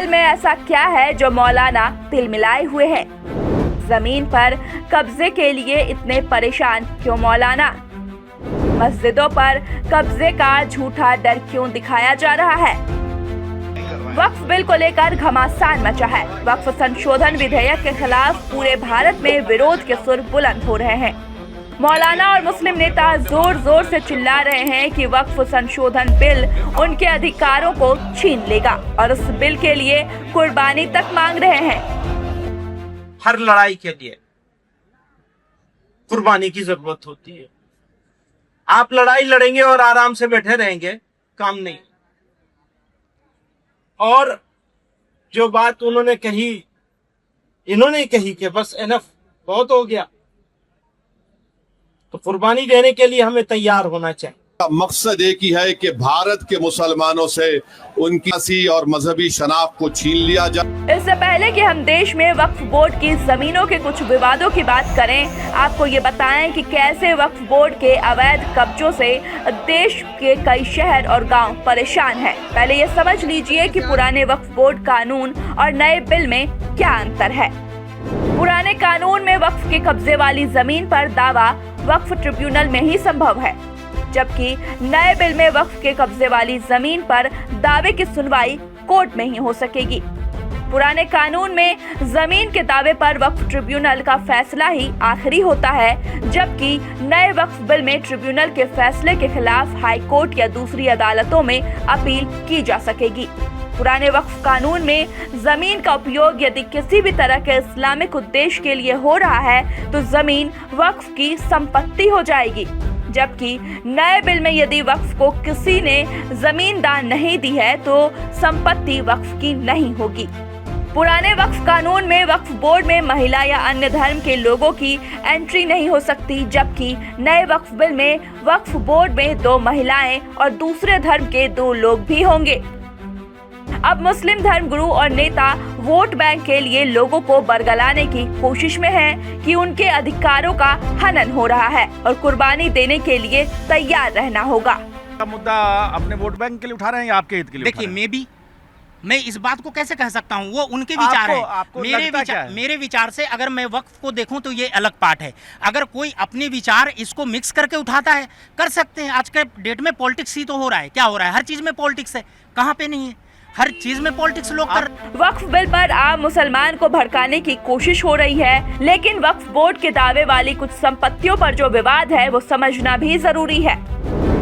Bill में ऐसा क्या है जो मौलाना तिलमिलाए हुए हैं? जमीन पर कब्जे के लिए इतने परेशान क्यों मौलाना? मस्जिदों पर कब्जे का झूठा डर क्यों दिखाया जा रहा है? वक्फ बिल को लेकर घमासान मचा है। वक्फ संशोधन विधेयक के खिलाफ पूरे भारत में विरोध के सुर बुलंद हो रहे हैं। मौलाना और मुस्लिम नेता जोर जोर से चिल्ला रहे हैं कि वक्फ संशोधन बिल उनके अधिकारों को छीन लेगा और उस बिल के लिए कुर्बानी तक मांग रहे हैं। हर लड़ाई के लिए कुर्बानी की जरूरत होती है। आप लड़ाई लड़ेंगे और आराम से बैठे रहेंगे, काम नहीं। और जो बात उन्होंने कही, इन्होंने कही कि बस एनफ, बहुत हो गया, तो कुर्बानी देने के लिए हमें तैयार होना चाहिए। मकसद एक ही है कि भारत के मुसलमानों से उनकी सियासी और मजहबी शनाख्त को छीन लिया जाए। इससे पहले कि हम देश में वक्फ बोर्ड की जमीनों के कुछ विवादों की बात करें, आपको ये बताएं कि कैसे वक्फ बोर्ड के अवैध कब्जों से देश के कई शहर और गांव परेशान हैं। पहले ये समझ लीजिए कि पुराने वक्फ बोर्ड कानून और नए बिल में क्या अंतर है। पुराने कानून में वक्फ के कब्जे वाली जमीन पर दावा वक्फ ट्रिब्यूनल में ही संभव है, जबकि नए बिल में वक्फ के कब्जे वाली जमीन पर दावे की सुनवाई कोर्ट में ही हो सकेगी। पुराने कानून में जमीन के दावे पर वक्फ ट्रिब्यूनल का फैसला ही आखिरी होता है, जबकि नए वक्फ बिल में ट्रिब्यूनल के फैसले के खिलाफ हाई कोर्ट या दूसरी अदालतों में अपील की जा सकेगी। पुराने वक्फ कानून में जमीन का उपयोग यदि किसी भी तरह के इस्लामिक उद्देश्य के लिए हो रहा है तो जमीन वक्फ की संपत्ति हो जाएगी, जबकि नए बिल में यदि वक्फ को किसी ने जमीन दान नहीं दी है तो संपत्ति वक्फ की नहीं होगी। पुराने वक्फ कानून में वक्फ बोर्ड में महिला या अन्य धर्म के लोगों की एंट्री नहीं हो सकती, जबकि नए वक्फ बिल में वक्फ बोर्ड में 2 महिलाएं और दूसरे धर्म के 2 लोग भी होंगे। अब मुस्लिम धर्मगुरु और नेता वोट बैंक के लिए लोगों को बरगलाने की कोशिश में हैं कि उनके अधिकारों का हनन हो रहा है और कुर्बानी देने के लिए तैयार रहना होगा। मुद्दा अपने वोट बैंक के लिए उठा रहे हैं या आपके हित के लिए? देखिए, मैं इस बात को कैसे कह सकता हूँ, वो उनके विचार है। मेरे विचार से अगर मैं वक्फ को देखूं तो ये अलग पार्ट है। अगर कोई अपने विचार इसको मिक्स करके उठाता है, कर सकते हैं। आज के डेट में पॉलिटिक्स ही तो हो रहा है। क्या हो रहा है? हर चीज में पॉलिटिक्स है। कहाँ पे नहीं है? हर चीज में पॉलिटिक्स लोग कर। वक्फ बिल पर आम मुसलमान को भड़काने की कोशिश हो रही है, लेकिन वक्फ बोर्ड के दावे वाली कुछ संपत्तियों पर जो विवाद है वो समझना भी जरूरी है।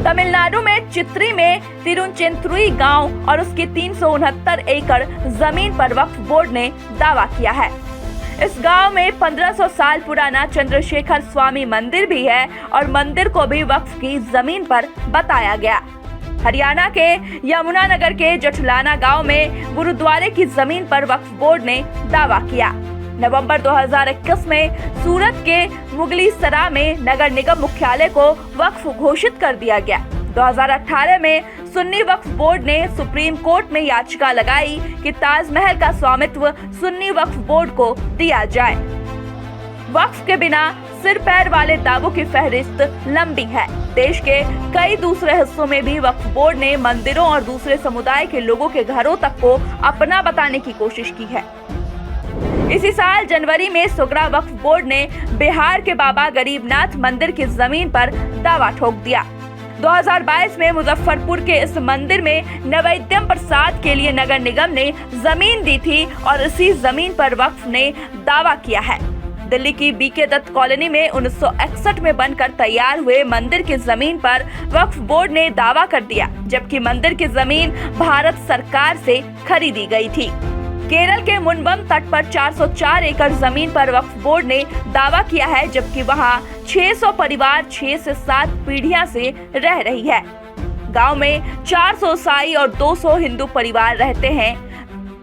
तमिलनाडु में चित्री में तिरुचेंतुरुई गांव और उसकी 369 एकड़ जमीन पर वक्फ बोर्ड ने दावा किया है। इस गांव में 1500 साल पुराना चंद्रशेखर स्वामी मंदिर भी है और मंदिर को भी वक्फ की जमीन पर बताया गया। हरियाणा के यमुनानगर के जठलाना गांव में गुरुद्वारे की जमीन पर वक्फ बोर्ड ने दावा किया। नवंबर 2021 में सूरत के मुगली सरा में नगर निगम मुख्यालय को वक्फ घोषित कर दिया गया। 2018 में सुन्नी वक्फ बोर्ड ने सुप्रीम कोर्ट में याचिका लगाई कि ताजमहल का स्वामित्व सुन्नी वक्फ बोर्ड को दिया जाए। वक्फ के बिना सिर पैर वाले दावों की फहरिस्त लंबी है। देश के कई दूसरे हिस्सों में भी वक्फ बोर्ड ने मंदिरों और दूसरे समुदाय के लोगों के घरों तक को अपना बताने की कोशिश की है। इसी साल जनवरी में सुगड़ा वक्फ बोर्ड ने बिहार के बाबा गरीबनाथ मंदिर की जमीन पर दावा ठोक दिया। 2022 में मुजफ्फरपुर के इस मंदिर में नवैद्यम प्रसाद के लिए नगर निगम ने जमीन दी थी और इसी जमीन पर वक्फ ने दावा किया है। दिल्ली की बीके दत्त कॉलोनी में 1961 में बनकर तैयार हुए मंदिर की जमीन पर वक्फ बोर्ड ने दावा कर दिया, जबकि मंदिर की जमीन भारत सरकार से खरीदी गई थी। केरल के मुनबम तट पर 404 एकड़ जमीन पर वक्फ बोर्ड ने दावा किया है, जबकि वहां 600 परिवार 6 से 7 पीढ़ियां से रह रही है। गांव में 400 ईसाई और 200 हिंदू परिवार रहते हैं।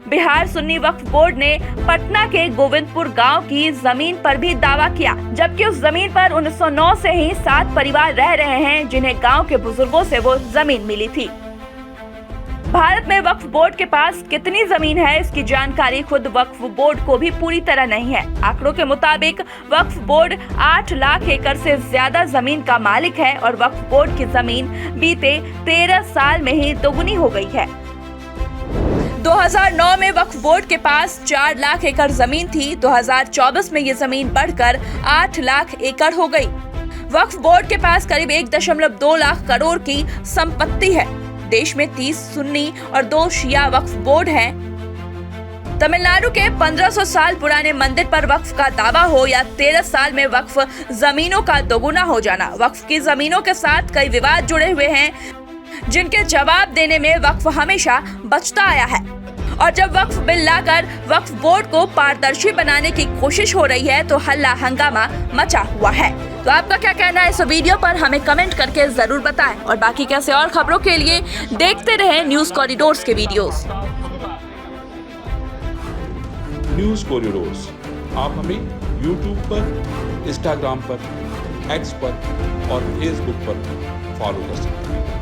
बिहार सुन्नी वक्फ बोर्ड ने पटना के गोविंदपुर गांव की जमीन पर भी दावा किया, जबकि उस जमीन पर 1909 से ही 7 परिवार रह रहे हैं, जिन्हें गांव के बुजुर्गों से वो जमीन मिली थी। भारत में वक्फ बोर्ड के पास कितनी जमीन है, इसकी जानकारी खुद वक्फ बोर्ड को भी पूरी तरह नहीं है। आंकड़ों के मुताबिक वक्फ बोर्ड 8 लाख एकड़ से ज्यादा जमीन का मालिक है और वक्फ बोर्ड की जमीन बीते 13 साल में ही दोगुनी हो गई है। 2009 में वक्फ बोर्ड के पास 4 लाख एकड़ जमीन थी। 2024 में ये जमीन बढ़कर 8 लाख एकड़ हो गई। वक्फ बोर्ड के पास करीब 1.2 लाख करोड़ की संपत्ति है। देश में 30 सुन्नी और 2 शिया वक्फ बोर्ड हैं। तमिलनाडु के 1500 साल पुराने मंदिर पर वक्फ का दावा हो या 13 साल में वक्फ जमीनों का दोगुना हो जाना, वक्फ की जमीनों के साथ कई विवाद जुड़े हुए हैं, जिनके जवाब देने में वक्फ हमेशा बचता आया है। और जब वक्फ बिल लाकर वक्फ बोर्ड को पारदर्शी बनाने की कोशिश हो रही है तो हल्ला हंगामा मचा हुआ है। तो आपका क्या कहना है इस वीडियो पर, हमें कमेंट करके जरूर बताएं। और बाकी कैसे और खबरों के लिए देखते रहें न्यूज कॉरिडोर्स के वीडियोस। न्यूज़ कॉरिडोर्स आप हमें YouTube पर, Instagram पर, X पर और Facebook पर फॉलो कर सकते हैं।